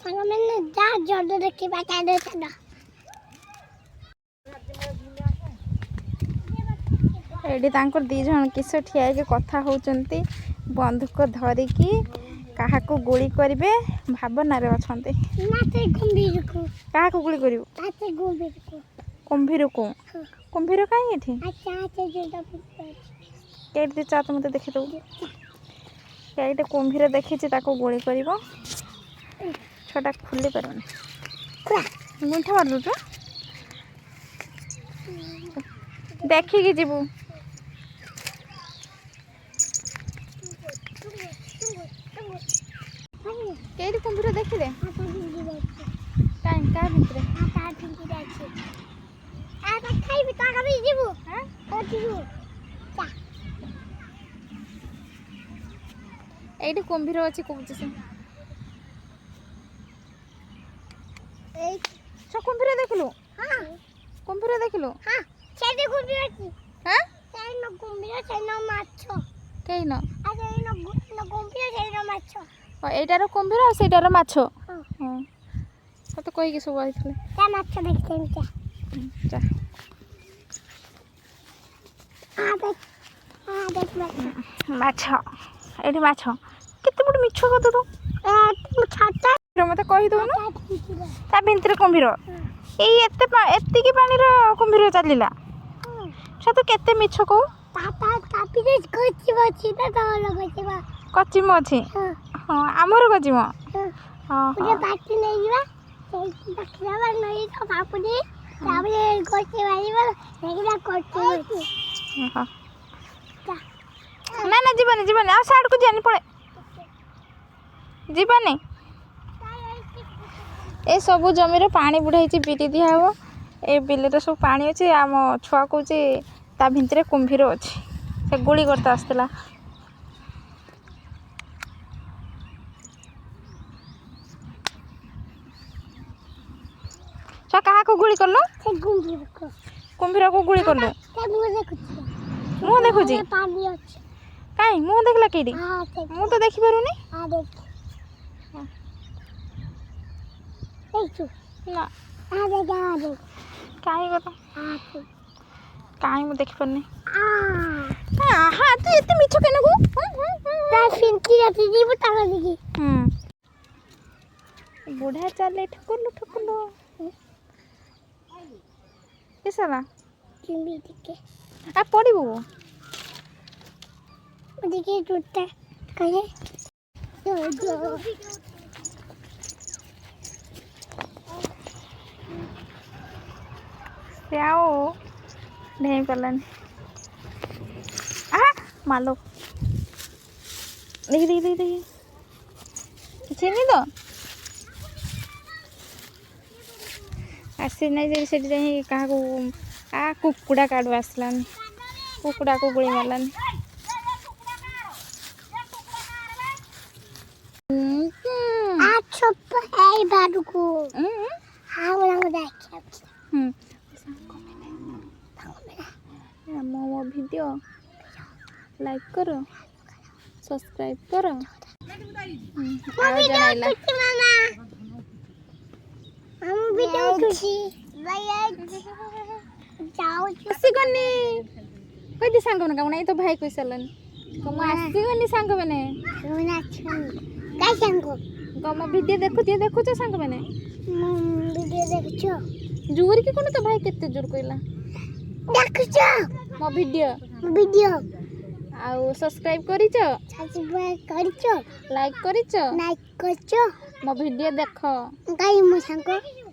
सांग मैंने जा जड़ देखि बता दे छना एडी तांकर दी जण किस ठिया के कथा होचंती बंदूक धरिकी काहाको गुली करिवे भावना रे अछंती नाते गंभीर को काहाको गुली करिवो नाते गंभीर को कुंभीर को कुंभीर काई एठी अच्छा आते जोड़ा केट दे चा मते देखि दो केट कुंभीर देखिछि ताको गुली करिवो छोटा खुली परने मुठा मार दो देखि कि जीवु केट कुंभीर देखि दे काई का भितरे आता ठुकी जाछे आ खाई भी तो कभी जीवु हां ओ जीवु चा एठी कुंभीर अछि कहूछ से ए छ कुंभीर देखलु हां कुंभीर देखलु हां छेदे कुंभीर अछि हां छे न कुंभीर छे न माछो केई न आ छे न कुंभीर छे न माछो एटार कुंभीर आ सेटार माछो हां हां तो कहि के सब आइथले ता माछो देखते हैं जा आ देख माछो एठी माछो केते बड मिछो कत तू तू छाता मते कहि दो न ता भिंतर कुंभीर एई एत्ते की पानी रो कुंभीर चलिला छ तो केते मिछो को ताता तापी दे कोची बची ता तोलो बचीबा कच्ची मछी हां हां हमर कच्ची म हां मुझे बाटी नहीं जीवा से बखरावा नहीं तो बापुनी ताबे कोची वालीबा नेगला कोची हां ना ना जीवनी आ साइड को जानी पड़े जीवनी ए सबु जमीर पानी बुढ़ाई बिरी दिया हम ए बिल सब पानी अच्छे आम छुआ कौच ता भितर कुंभीर अच्छी से गुली करते आसला छुआ क्या गुली करलु कुंभीर को गुली करलु मुँह देखुची कहीं मुँह देखला कि मुँह तो देखी पारुनी ना कहीं को कहीं मुझे देखी पारनी हाँ तू एते मिछ केन को फिरकी जाती जी बता लगी बुढ़ा चले ठकुलु ठकुलु किसला चिंबी दिखे आ पड़िबो देखिए टूटता कहे आओ नहीं पलन आ मालो देखी किसी नहीं तो आसी नहीं से क्या आ कुकुड़ा काड़ू आसलानी कुकुड़ा को गुली मारलानी है बाडू को हाँ वाला देखिए मो वीडियो लाइक करो सब्सक्राइब करो कही सांग मैंने कम तो भाई कही सारे कम आसगनी सांग मैंने कम वीडियो देखुच सांग मैंने जोर की कौन तो भाई केते जोर कहला मो वीडियो आउ सब्सक्राइब करिचो लाइक करिचो मो वीडियो देख काई मो सांग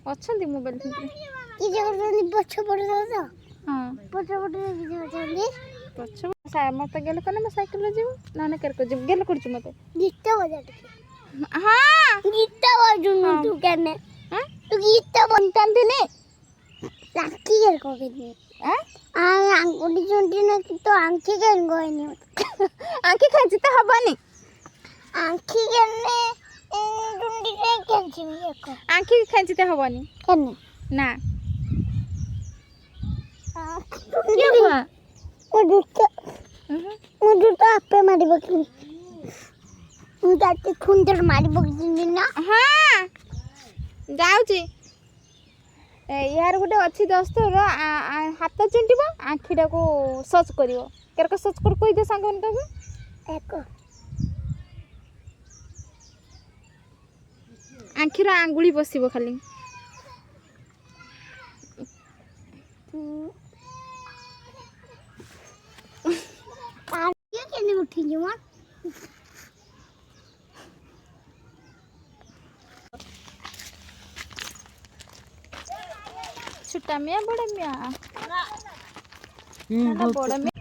अच्छी मोबाइल की जगह बच्चा पड़ जाओ हाँ बच्चा पछ मत गेल कने मैं साइकिल जीव ना केर को जीव गेल करछु मते गीत बजा हाँ गीत बजू तू केने हां तू गीत बनतान दिने लाकी केर को बिने हां आ आंगुली चुंडी न तो आंखी केन गोइनी आंखी खाची त हबानी आंखी केने चुंडी के केंची को आंखी खाची त हबानी केने ना ये हुआ मुझे तो आपे मारी बकरी मुझे खून मारी बकरी ना हाँ ଯାଉଛି यार गोटे अच्छी दोस्त हाथ चुंटिब आखिटाକୁ ସର୍ଚ୍ଚ କରିବ କେରକ ସର୍ଚ୍ଚ कर କହିଦିଅ ସାଙ୍ଗମାନଙ୍କୁ ଏକ ଆଖିର ଆଙ୍ଗୁଳି ବସିବ ଖାଲି ये केने उठी जमा छोटा मियाँ बड़ा मियाँ बड़ा मियाँ